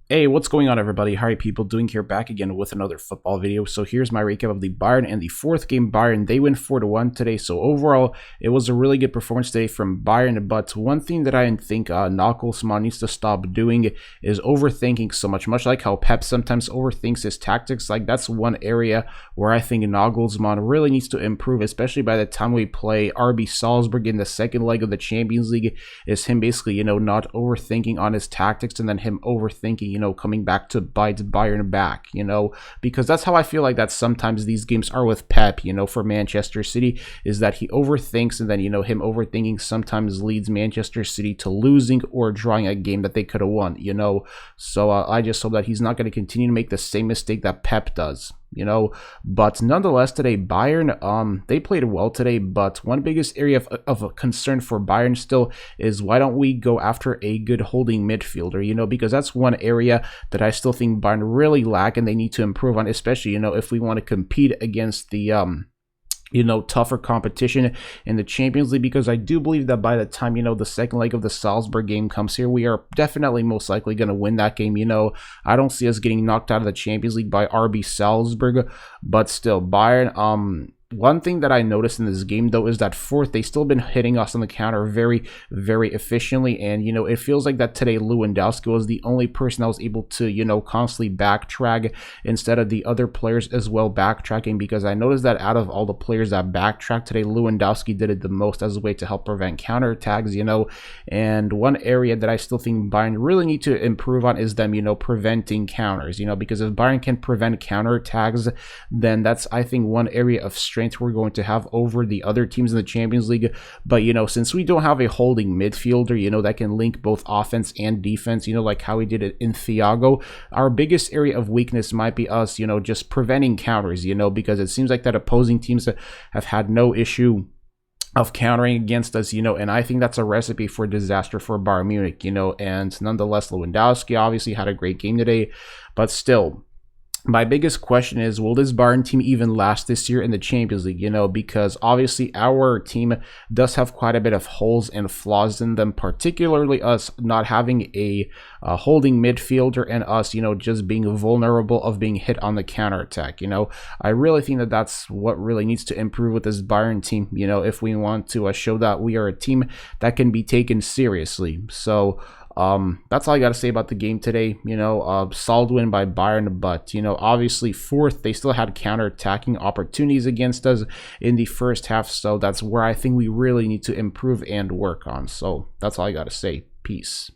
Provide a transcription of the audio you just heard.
Hey, what's going on, everybody? How are people doing here? Back again with another football video. So here's my recap of the Bayern and the fourth game. Bayern, they win 4-1 today. So overall, it was a really good performance today from Bayern. But one thing that I think Nagelsmann needs to stop doing is overthinking so much. Much like how Pep sometimes overthinks his tactics. Like, that's one area where I think Nagelsmann really needs to improve, especially by the time we play RB Salzburg in the second leg of the Champions League. Is him basically, not overthinking on his tactics, and then him overthinking, coming back to bite Bayern back, because that's how I feel like that sometimes these games are with Pep, for Manchester City, is that he overthinks, and then, him overthinking sometimes leads Manchester City to losing or drawing a game that they could have won, So I just hope that he's not going to continue to make the same mistake that Pep does. But nonetheless, today Bayern, they played well today, but one biggest area of a concern for Bayern still is, why don't we go after a good holding midfielder, because that's one area that I still think Bayern really lack and they need to improve on, especially, if we want to compete against the tougher competition in the Champions League, because I do believe that by the time, the second leg of the Salzburg game comes here, we are definitely most likely going to win that game. I don't see us getting knocked out of the Champions League by RB Salzburg, but still, Bayern, one thing that I noticed in this game, though, is that Furth, they still been hitting us on the counter very, very efficiently. And, it feels like that today Lewandowski was the only person that was able to, constantly backtrack instead of the other players as well backtracking. Because I noticed that out of all the players that backtracked today, Lewandowski did it the most as a way to help prevent counterattacks, And one area that I still think Bayern really need to improve on is them, preventing counters, because if Bayern can prevent counterattacks, then that's, I think, one area of strength we're going to have over the other teams in the Champions League. But since we don't have a holding midfielder, that can link both offense and defense, like how we did it in Thiago, our biggest area of weakness might be us, just preventing counters, because it seems like that opposing teams have had no issue of countering against us, and I think that's a recipe for disaster for Bayern Munich, and nonetheless, Lewandowski obviously had a great game today, but still, my biggest question is, will this Bayern team even last this year in the Champions League? Because obviously our team does have quite a bit of holes and flaws in them, particularly us not having a holding midfielder and us, just being vulnerable of being hit on the counterattack. I really think that that's what really needs to improve with this Bayern team, if we want to show that we are a team that can be taken seriously. So, that's all I got to say about the game today. Solid win by Bayern, but obviously Furth, they still had counter-attacking opportunities against us in the first half, so that's where I think we really need to improve and work on. So that's all I got to say. Peace.